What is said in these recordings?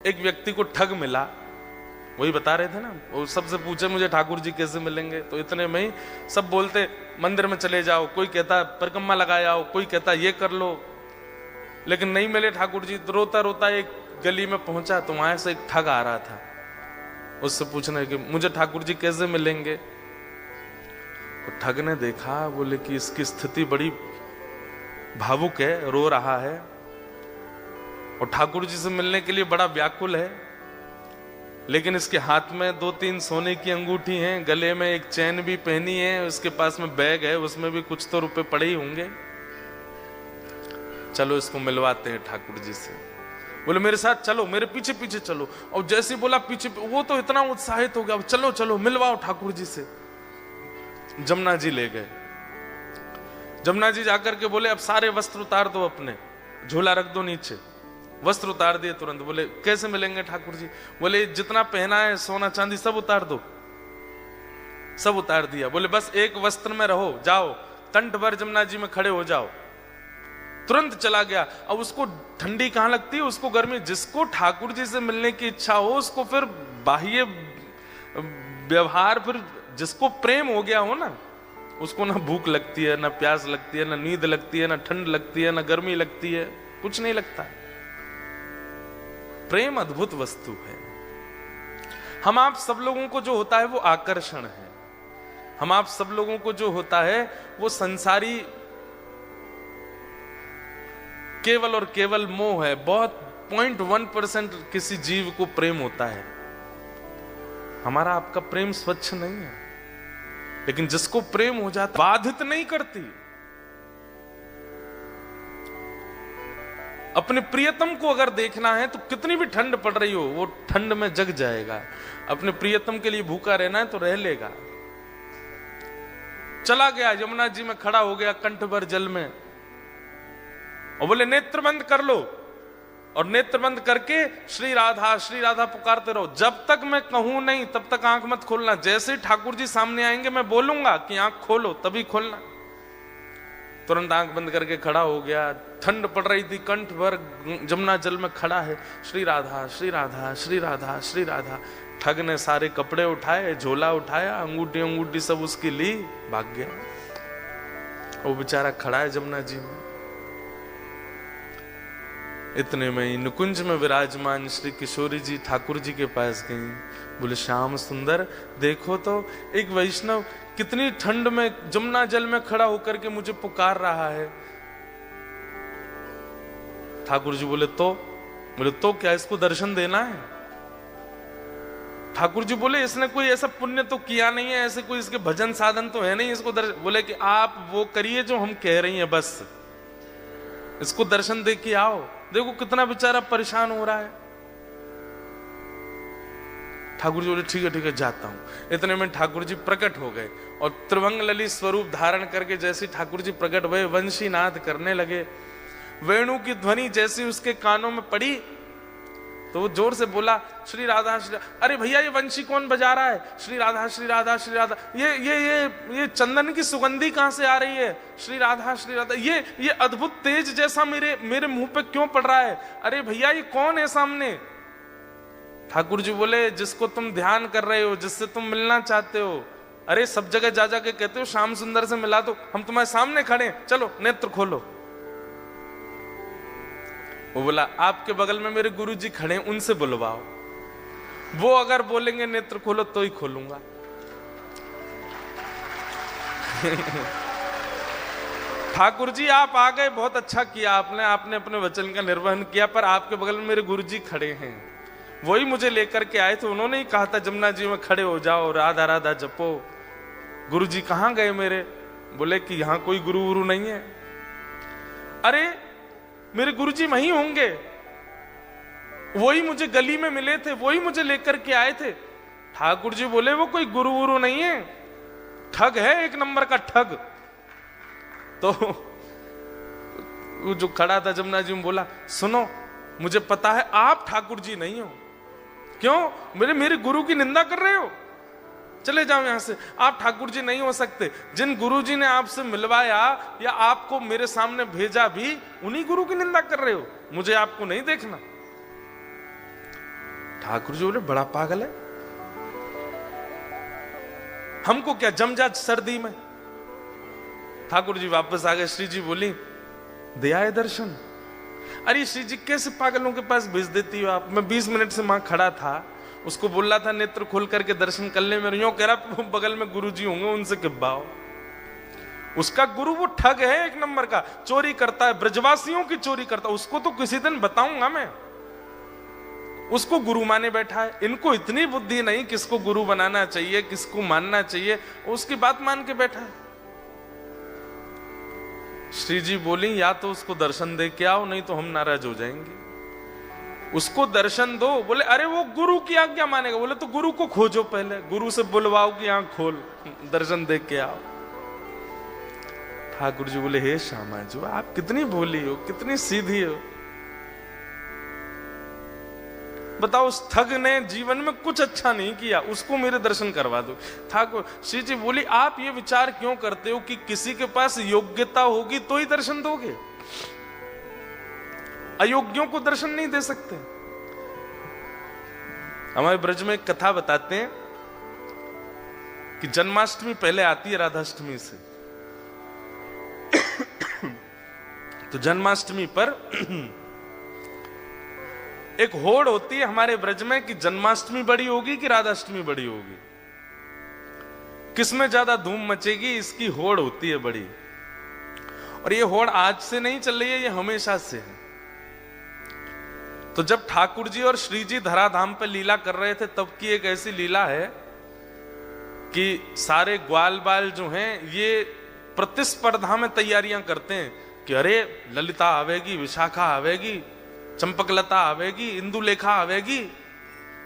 एक व्यक्ति को ठग मिला, वही बता रहे थे ना, वो सबसे पूछे मुझे ठाकुर जी कैसे मिलेंगे, तो इतने में ही सब बोलते मंदिर में चले जाओ, कोई कहता परिक्रमा लगा आओ, कोई कहता ये कर लो, लेकिन नहीं मिले ठाकुर जी। तो रोता रोता एक गली में पहुंचा, तो वहां से एक ठग आ रहा था, उससे पूछने कि मुझे ठाकुर जी कैसे मिलेंगे। तो ठग ने देखा, बोले कि इसकी स्थिति बड़ी भावुक है, रो रहा है और ठाकुर जी से मिलने के लिए बड़ा व्याकुल है, लेकिन इसके हाथ में 2-3 सोने की अंगूठी हैं, गले में एक चैन भी पहनी है, उसके पास में बैग है, उसमें भी कुछ तो रुपए पड़े ही होंगे, चलो इसको मिलवाते हैं ठाकुर जी से। बोले मेरे साथ चलो, मेरे पीछे पीछे चलो। और जैसे ही बोला पीछे, वो तो इतना उत्साहित हो गया, चलो चलो मिलवाओ ठाकुर जी से। जमुना जी ले गए। जमुना जी जाकर के बोले अब सारे वस्त्र उतार दो, अपने झोला रख दो नीचे। वस्त्र उतार दिए तुरंत। बोले कैसे मिलेंगे ठाकुर जी? बोले जितना पहना है सोना चांदी सब उतार दो। सब उतार दिया। बोले बस एक वस्त्र में रहो, जाओ कंठ भर जमुना जी में खड़े हो जाओ। तुरंत चला गया। अब उसको ठंडी कहां लगती है, उसको गर्मी। जिसको ठाकुर जी से मिलने की इच्छा हो, उसको फिर बाह्य व्यवहार, फिर जिसको प्रेम हो गया हो ना, उसको ना भूख लगती है, ना प्यास लगती है, ना नींद लगती है, ना ठंड लगती है, ना गर्मी लगती है, कुछ नहीं लगता। प्रेम अद्भुत वस्तु है। हम आप सब लोगों को जो होता है वो आकर्षण है। हम आप सब लोगों को जो होता है वो संसारी केवल और केवल मोह है। बहुत 0.1% किसी जीव को प्रेम होता है। हमारा आपका प्रेम स्वच्छ नहीं है, लेकिन जिसको प्रेम हो जाता बाधित नहीं करती। अपने प्रियतम को अगर देखना है तो कितनी भी ठंड पड़ रही हो, वो ठंड में जग जाएगा। अपने प्रियतम के लिए भूखा रहना है तो रह लेगा। चला गया, यमुना जी में खड़ा हो गया कंठ भर जल में, और बोले नेत्र बंद कर लो। और नेत्र बंद करके श्री राधा पुकारते रहो। जब तक मैं कहूं नहीं तब तक आंख मत खोलना। जैसे ही ठाकुर जी सामने आएंगे मैं बोलूंगा कि आंख खोलो, तभी खोलना। तुरंत आंख बंद करके खड़ा हो गया। ठंड पड़ रही थी, कंठ भर जमुना जल में खड़ा है। श्री राधा श्री राधा श्री राधा श्री राधा। ठग ने सारे कपड़े उठाए, झोला उठाया, अंगूठी सब उसकी ली, भाग गया। वो बेचारा खड़ा है जमुना जी में। इतने में ही नुकुंज में विराजमान श्री किशोरी जी ठाकुर जी के पास गई। बोले श्याम सुंदर, देखो तो एक वैष्णव कितनी ठंड में जमुना जल में खड़ा होकर के मुझे पुकार रहा है। ठाकुर जी बोले तो क्या इसको दर्शन देना है? ठाकुर जी बोले इसने कोई ऐसा पुण्य तो किया नहीं है, ऐसे कोई इसके भजन साधन तो है नहीं इसको दर्शन। बोले कि आप वो करिए जो हम कह रही हैं, बस इसको दर्शन दे के आओ। देखो कितना बेचारा परेशान हो रहा है। ठाकुर जी बोले ठीक है जाता हूं। इतने में ठाकुर जी प्रकट हो गए और त्रिभंग ललित स्वरूप धारण करके जैसे ठाकुर जी प्रकट हुए, वंशी नाद करने लगे। वेणु की ध्वनि जैसी उसके कानों में पड़ी तो वो जोर से बोला श्री राधा श्री। अरे भैया ये वंशी कौन बजा रहा है? श्री राधा श्री राधा श्री राधा। ये चंदन की सुगंधी कहां से आ रही है? श्री राधा श्री राधा। ये अद्भुत तेज जैसा मेरे मुंह पे क्यों पड़ रहा है? अरे भैया ये कौन है सामने? ठाकुर जी बोले जिसको तुम ध्यान कर रहे हो, जिससे तुम मिलना चाहते हो। अरे सब जगह जा के कहते हो श्याम सुंदर से मिला दो, हम तुम्हारे सामने खड़े, चलो नेत्र खोलो। वो बोला आपके बगल में मेरे गुरु जी खड़े, उनसे बुलवाओ, वो अगर बोलेंगे नेत्र खोलो तो ही खोलूंगा। ठाकुर जी आप आ गए, बहुत अच्छा किया आपने अपने वचन का निर्वहन किया, पर आपके बगल में मेरे गुरु जी खड़े हैं, वही मुझे लेकर के आए थे। उन्होंने ही कहा था जमुना जी में खड़े हो जाओ, राधा राधा जपो। गुरु जी कहां गए मेरे? बोले कि यहां कोई गुरु गुरु नहीं है। अरे मेरे गुरुजी वहीं होंगे, वही मुझे गली में मिले थे, वही मुझे लेकर के आए थे। ठाकुर जी बोले वो कोई गुरु गुरु नहीं है, ठग है, एक नंबर का ठग। तो वो जो खड़ा था जमुना जी में बोला सुनो, मुझे पता है आप ठाकुर जी नहीं हो। क्यों? मेरे गुरु की निंदा कर रहे हो? चले जाओ यहां से, आप ठाकुर जी नहीं हो सकते। जिन गुरु जी ने आपसे मिलवाया या आपको मेरे सामने भेजा भी, उन्हीं गुरु की निंदा कर रहे हो, मुझे आपको नहीं देखना। ठाकुर जी बोले बड़ा पागल है, हमको क्या जम जा सर्दी में। ठाकुर जी वापस आ गए। श्री जी बोली दे आए दर्शन। अरे श्री जी कैसे पागलों के पास भेज देती हो आप, मैं 20 मिनट से वहां खड़ा था, उसको बोल रहा था नेत्र खोल करके दर्शन कर ले, मेरे यूं कह रहा बगल में गुरु जी होंगे उनसे किब्बाओ। उसका गुरु वो ठग है, एक नंबर का चोरी करता है, ब्रजवासियों की चोरी करता है। उसको तो किसी दिन बताऊंगा मैं, उसको गुरु माने बैठा है। इनको इतनी बुद्धि नहीं किसको गुरु बनाना चाहिए, किसको मानना चाहिए, उसकी बात मान के बैठा है। श्री जी बोली या तो उसको दर्शन दे के आओ, नहीं तो हम नाराज हो जाएंगे। उसको दर्शन दो। बोले अरे वो गुरु की आज्ञा मानेगा। बोले तो गुरु को खोजो, पहले गुरु से बुलवाओ कि आंख खोल, दर्शन दे के आओ। ठाकुर जी बोले हे श्यामा जी आप कितनी भोली हो, कितनी सीधी हो, बताओ उस ठग ने जीवन में कुछ अच्छा नहीं किया, उसको मेरे दर्शन करवा दो। ठाकुर श्री जी बोली आप ये विचार क्यों करते हो कि किसी के पास योग्यता होगी तो ही दर्शन दोगे, अयोग्यों को दर्शन नहीं दे सकते। हमारे ब्रज में एक कथा बताते हैं कि जन्माष्टमी पहले आती है राधाष्टमी से। तो जन्माष्टमी पर एक होड़ होती है हमारे ब्रज में कि जन्माष्टमी बड़ी होगी कि राधाष्टमी बड़ी होगी, किसमें ज्यादा धूम मचेगी, इसकी होड़ होती है बड़ी। और ये होड़ आज से नहीं चल रही है, ये हमेशा से है। तो जब ठाकुर जी और श्री जी धराधाम पे लीला कर रहे थे तब की एक ऐसी लीला है कि सारे ग्वाल बाल जो हैं ये प्रतिस्पर्धा में तैयारियां करते हैं कि अरे ललिता आवेगी, विशाखा आवेगी, चंपकलता आवेगी, इंदुलेखा आवेगी,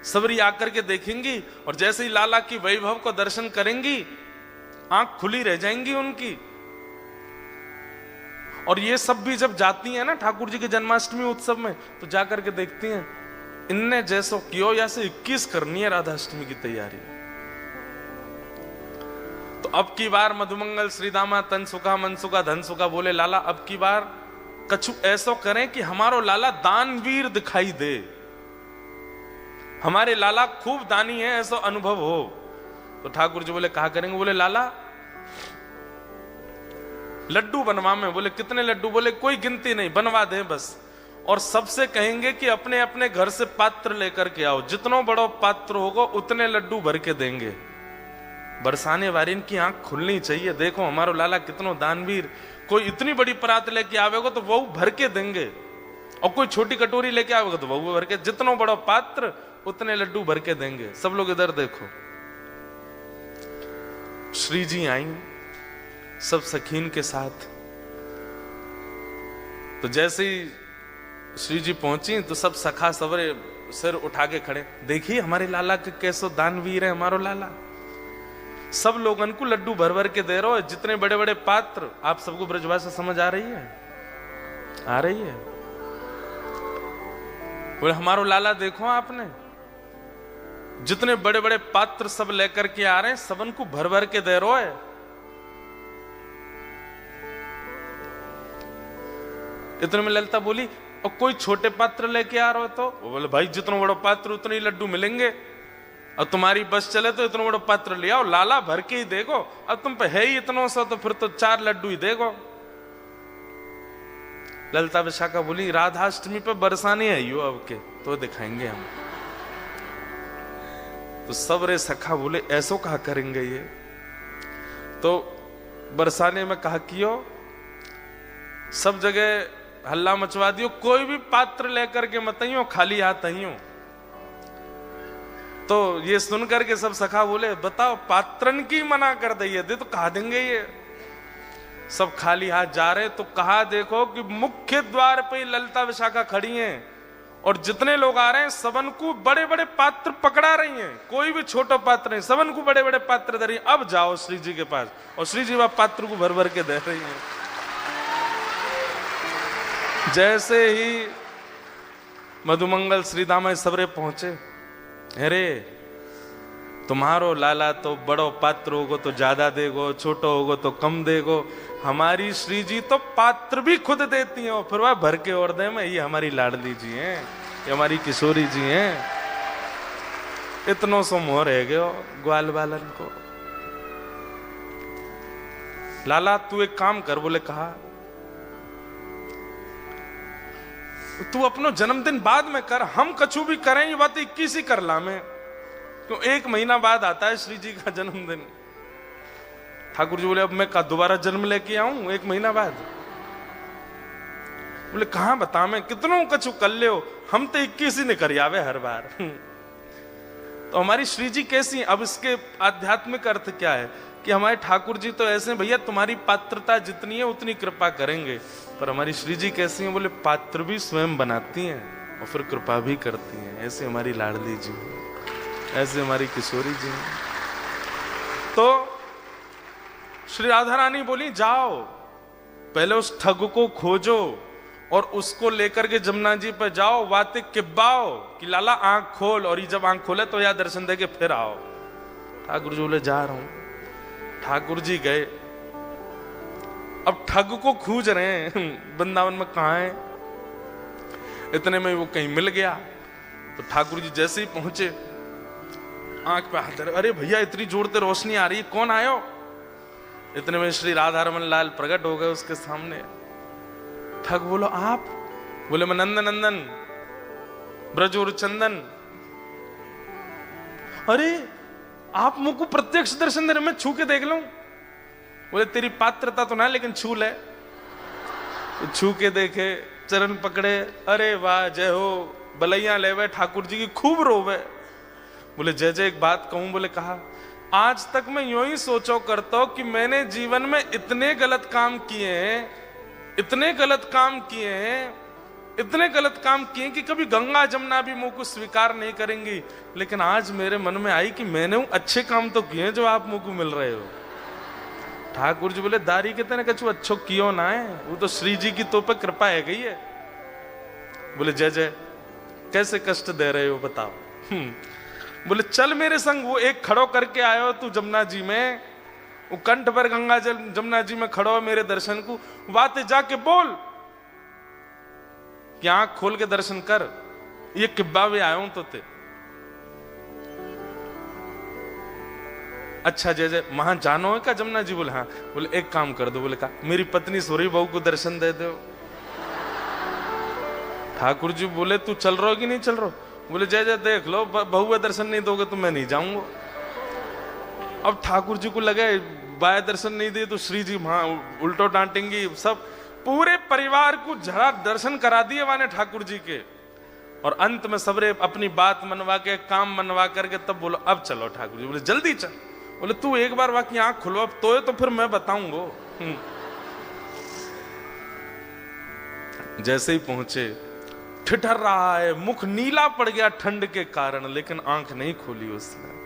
सबरी आकर के देखेंगी और जैसे ही लाला की वैभव को दर्शन करेंगी आंख खुली रह जाएंगी उनकी। और ये सब भी जब जाती हैं ना ठाकुर जी के जन्माष्टमी उत्सव में तो जाकर के देखती हैं इनने जैसो क्यों या से 21 करनी है राधाष्टमी की तैयारी। तो अब की बार मधुमंगल श्रीदामा तन सुखा मन सुखा धन सुखा बोले लाला अब की बार कछु ऐसो करें कि हमारो लाला दानवीर दिखाई दे, हमारे लाला खूब दानी है ऐसा अनुभव हो। तो ठाकुर जी बोले कहा करेंगे। बोले लाला लड्डू बनवा में। बोले कितने लड्डू? बोले कोई गिनती नहीं, बनवा दें बस। और सबसे कहेंगे कि अपने अपने घर से पात्र लेकर के आओ, जितना बड़ा पात्र होगा उतने लड्डू भर के देंगे। बरसाने वारिन की आंख खुलनी चाहिए, देखो हमारो लाला कितनो दानवीर, कोई इतनी बड़ी परात लेके आवेगा तो वो भर के देंगे, और कोई छोटी कटोरी लेके आवेगा तो वो भर के, जितना बड़ा पात्र उतने लड्डू भर के देंगे। सब लोग इधर देखो। श्री जी आई सब सखीन के साथ। तो जैसे ही श्री जी पहुंची तो सब सखा सवरे सिर उठा के खड़े, देखिए हमारे लाला के कैसो दानवीर है हमारो लाला। सब लोगन को लड्डू भर भर के दे रहे हो, जितने बड़े बड़े पात्र। आप सबको ब्रजभाषा समझ आ रही है? आ रही है? बोले हमारो लाला देखो आपने, जितने बड़े बड़े पात्र सब लेकर के आ रहे हैं, सबन को भर भर के दे रहे है। इतने में ललिता बोली और कोई छोटे पात्र लेके आ रहे हो तो? वो बोले भाई जितना बड़ा पात्र उतने ही लड्डू मिलेंगे, और तुम्हारी बस चले तो इतना बड़ा पात्र ले आओ, लाला भर के ही देखो। अब तुम पे है ही इतना सा तो फिर तो 4 लड्डू ही देखो। ललिता विशाखा बोली राधाष्टमी पे बरसाने आई हो अब के तो दिखाएंगे हम। तो सब रे सखा बोले ऐसो कहा करेंगे ये? तो बरसाने में कहा कियो, सब जगह हल्ला मचवा दियो, कोई भी पात्र लेकर के मत आइयो, खाली हाथ आइयो। तो ये सुनकर के सब सखा बोले बताओ पात्रन की मना कर दे तो कहा देंगे ये? सब खाली हाथ जा रहे। तो कहा देखो कि मुख्य द्वार पे ललिता विशाखा खड़ी हैं और जितने लोग आ रहे हैं सबन को बड़े बड़े पात्र पकड़ा रही हैं, कोई भी छोटा पात्र नहीं, सबन को बड़े बड़े पात्र दे रही हैं। अब जाओ श्री जी के पास, और श्री जी वह पात्र को भर भर के दे रही हैं। जैसे ही मधुमंगल श्रीदामा सबरे पहुंचे, अरे तुम्हारो लाला तो बड़ो पात्र होगो तो ज्यादा देगो, छोटो होगो तो कम देगो, हमारी श्री जी तो पात्र भी खुद देती हैं और फिर वह भर के और दे में। ये हमारी लाडली जी हैं, ये हमारी किशोरी जी हैं। इतनो सो मोह रह गयो ग्वाल बालन को। लाला तू एक काम कर, बोले कहा, तू अपनो जन्मदिन बाद में कर, हम कछु भी करें, ये बात 21 ही कर ला में, क्यों 1 महीना बाद आता है श्री जी का जन्मदिन। ठाकुर जी बोले अब मैं का दोबारा जन्म लेके आऊं 1 महीना बाद? बोले कहां बता मैं कितनों कछु कर ले हो, हम तो 21 ही नहीं कर आवे हर बार। तो हमारी श्री जी कैसी? अब इसके आध्यात्मिक अर्थ क्या है कि हमारे ठाकुर जी तो ऐसे भैया तुम्हारी पात्रता जितनी है उतनी कृपा करेंगे, पर हमारी श्री जी कैसी हैं? बोले पात्र भी स्वयं बनाती हैं और फिर कृपा भी करती हैं। ऐसे हमारी लाडली जी, ऐसे हमारी किशोरी जी। तो श्री राधा रानी बोली जाओ पहले उस ठग को खोजो और उसको लेकर के जमुना जी पर जाओ, बातें किब्बाओ कि लाला आंख खोल, और ये जब आंख खोले तो या दर्शन दे के फिर आओ। ठाकुर जी बोले जा रहा हूं। ठाकुर जी गए, अब ठग को खोज रहे हैं वृंदावन में कहां है। इतने में वो कहीं मिल गया, तो ठाकुर जी जैसे ही पहुंचे आंख पे हाथ धरे, अरे भैया इतनी जोर से रोशनी आ रही है, कौन आयो? इतने में श्री राधा रमन लाल प्रकट हो गए उसके सामने। ठग बोलो आप? बोले मैं नंदन नंदन ब्रजूर चंदन। अरे आप मुझको प्रत्यक्ष दर्शन दे रहे, मैं छू के देख लूं? बोले तेरी पात्रता तो ना, लेकिन छू ले। तो छू के देखे, चरण पकड़े, अरे वाह जय हो, बलैया लेवे, ठाकुर जी की खूब रोवे। बोले जय जय एक बात कहूं? बोले कहा, आज तक मैं यूं ही सोचो करता हूं कि मैंने जीवन में इतने गलत काम किए हैं, इतने गलत काम किए हैं, इतने गलत काम किए कि कभी गंगा जमुना भी मुंह को स्वीकार नहीं करेंगी, लेकिन आज मेरे मन में आई कि मैंने अच्छे काम तो किए जो आप मुंह को मिल रहे हो। ठाकुर जी बोले दारी के तेने कछु अच्छो कियो ना है, वो तो श्री जी की तो पे कृपा है गई है। बोले जय जय कैसे कष्ट दे रहे हो बताओ? बोले चल मेरे संग, वो एक खड़ो करके आयो तू जमुना जी में, वो कंठ पर गंगा जल जमुना जी में खड़ो है मेरे दर्शन को, बातें जाके बोल कि आंख खोल के दर्शन कर, ये किब्बा भी आया हूं तो ते। अच्छा जय जय वहां जानो है क्या जमुना जी? बोले हाँ। बोले एक काम कर दो। बोले कहा, मेरी पत्नी सोरी बहू को दर्शन दे दो। ठाकुर जी बोले तू चल रहा हो कि नहीं चल रहा? बोले जय जय देख लो, बहू दर्शन नहीं दोगे तो मैं नहीं जाऊंगा। अब ठाकुर जी को लगे बाय दर्शन नहीं दिए तो श्री जी वहां उल्टो डांटेंगी, सब पूरे परिवार को जरा दर्शन करा दिए माने ठाकुर जी के, और अंत में सबरे अपनी बात मनवा के काम मनवा करके तब बोलो अब चलो। ठाकुर जी बोले जल्दी चल। बोले तू एक बार बाकी आंख खुलवा तो फिर मैं बताऊंगा। जैसे ही पहुंचे, ठिठर रहा है, मुख नीला पड़ गया ठंड के कारण, लेकिन आंख नहीं खोली उसने।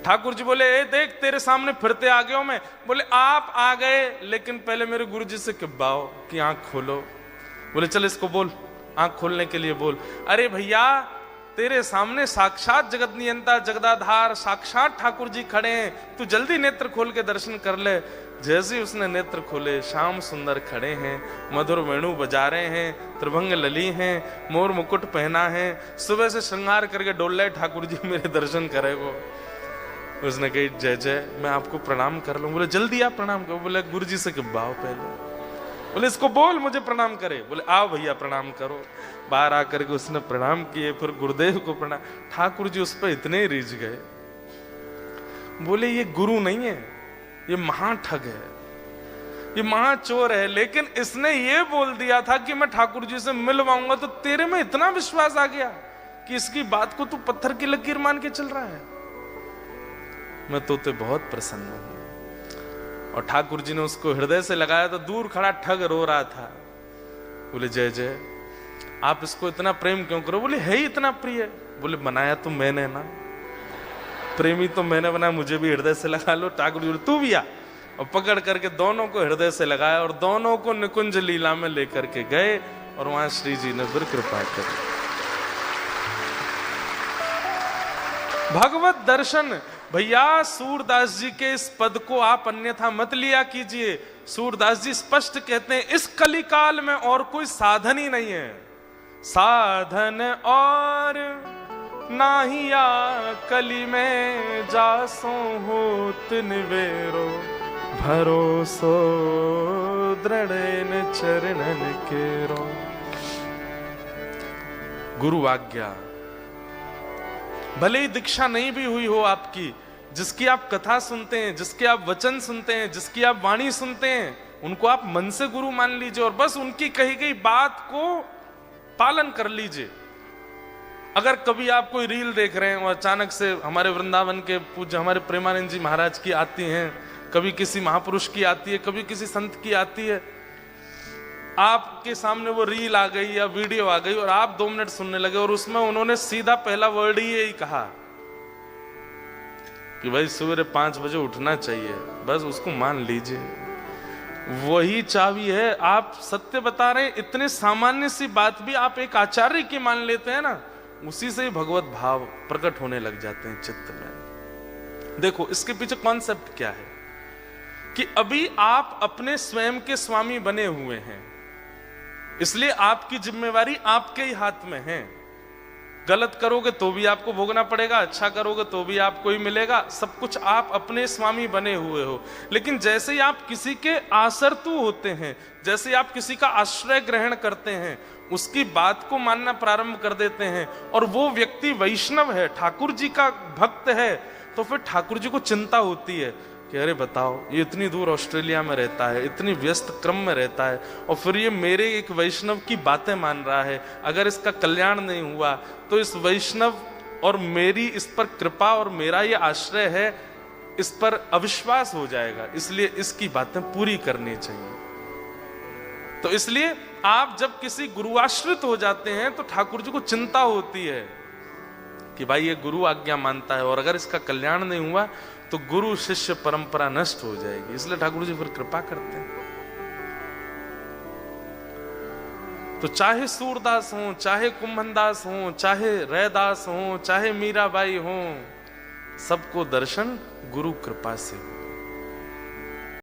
ठाकुर जी बोले ए देख तेरे सामने फिरते आ गया मैं। बोले आप आ गए, लेकिन पहले मेरे गुरु जी से किब्बाओ कि आंख खोलो। बोले चल इसको बोल, आंख खोलने के लिए बोल। अरे भैया तेरे सामने साक्षात जगत नियंता जगदाधार साक्षात ठाकुर जी खड़े हैं, तू जल्दी नेत्र खोल के दर्शन कर ले। जैसे ही उसने नेत्र खोले, श्याम सुंदर खड़े हैं, मधुर वेणु बजा रहे हैं, त्रिभंग लली हैं, मोर मुकुट पहना है, सुबह से श्रृंगार करके डोल रहे ठाकुर जी मेरे दर्शन करे वो। उसने कही जय जय मैं आपको प्रणाम कर लूं। बोले जल्दी आप प्रणाम करो। बोले गुरु जी से किब्बाओ पहले। बोले इसको बोल मुझे प्रणाम करे। बोले आओ भैया प्रणाम करो। बाहर आकर के उसने प्रणाम किए, फिर गुरुदेव को प्रणाम। ठाकुर जी उस पर इतने रिझ गए, बोले ये गुरु नहीं है, ये महाठग है, ये महाचोर है, लेकिन इसने ये बोल दिया था कि मैं ठाकुर जी से मिलवाऊंगा, तो तेरे में इतना विश्वास आ गया कि इसकी बात को तू पत्थर की लकीर मान के चल रहा है। मैं तो ते बहुत प्रसन्न हूं। और ठाकुर जी ने उसको हृदय से लगाया तो दूर खड़ा ठग रो रहा था। बोले जय जय आप इसको इतना प्रेम क्यों करो? बोले है ही इतना प्रिय। बोले बनाया तो मैंने ना, प्रेमी तो मैंने बनाया, मुझे भी हृदय से लगा लो। ठाकुर जी बोले तू भी आ, और पकड़ करके दोनों को हृदय से लगाया और दोनों को निकुंज लीला में लेकर के गए, और वहां श्री जी ने फिर कृपा करी। भगवत दर्शन भैया, सूरदास जी के इस पद को आप अन्यथा मत लिया कीजिए। सूरदास जी स्पष्ट कहते हैं इस कलिकाल में और कोई साधन ही नहीं है, साधन और नाहिया कली में जासो होत निवेरो भरोसो दृढ़ चरणन केरो। गुरु आज्ञा, भले ही दीक्षा नहीं भी हुई हो आपकी, जिसकी आप कथा सुनते हैं, जिसके आप वचन सुनते हैं, जिसकी आप वाणी सुनते हैं, उनको आप मन से गुरु मान लीजिए और बस उनकी कही गई बात को पालन कर लीजिए। अगर कभी आप कोई रील देख रहे हैं और अचानक से हमारे वृंदावन के पूज्य हमारे प्रेमानंद जी महाराज की आती हैं, कभी किसी महापुरुष की आती है, कभी किसी संत की आती है, आपके सामने वो रील आ गई या वीडियो आ गई और आप 2 मिनट सुनने लगे और उसमें उन्होंने सीधा पहला वर्ड ही यही कहा कि भाई सवेरे 5 बजे उठना चाहिए, बस उसको मान लीजिए, वही चाबी है। आप सत्य बता रहे हैं, इतने सामान्य सी बात भी आप एक आचार्य की मान लेते हैं ना, उसी से ही भगवत भाव प्रकट होने लग जाते हैं चित्त में। देखो इसके पीछे कॉन्सेप्ट क्या है कि अभी आप अपने स्वयं के स्वामी बने हुए हैं, इसलिए आपकी जिम्मेवारी आपके ही हाथ में है। गलत करोगे तो भी आपको भोगना पड़ेगा, अच्छा करोगे तो भी आपको ही मिलेगा, सब कुछ आप अपने स्वामी बने हुए हो। लेकिन जैसे ही आप किसी के आसरतु होते हैं, जैसे आप किसी का आश्रय ग्रहण करते हैं, उसकी बात को मानना प्रारंभ कर देते हैं और वो व्यक्ति वैष्णव है, ठाकुर जी का भक्त है, तो फिर ठाकुर जी को चिंता होती है कि अरे बताओ, ये इतनी दूर ऑस्ट्रेलिया में रहता है, इतनी व्यस्त क्रम में रहता है और फिर ये मेरे एक वैष्णव की बातें मान रहा है, अगर इसका कल्याण नहीं हुआ तो इस वैष्णव और मेरी इस पर कृपा और मेरा ये आश्रय है, इस पर अविश्वास हो जाएगा, इसलिए इसकी बातें पूरी करनी चाहिए। तो इसलिए आप जब किसी गुरुआश्रित हो जाते हैं तो ठाकुर जी को चिंता होती है कि भाई ये गुरु आज्ञा मानता है और अगर इसका कल्याण नहीं हुआ तो गुरु शिष्य परंपरा नष्ट हो जाएगी, इसलिए ठाकुर जी फिर कृपा करते हैं। तो चाहे सूरदास हो, चाहे कुंभनदास हो, चाहे रैदास हो, चाहे मीराबाई हो, सबको दर्शन गुरु कृपा से हो।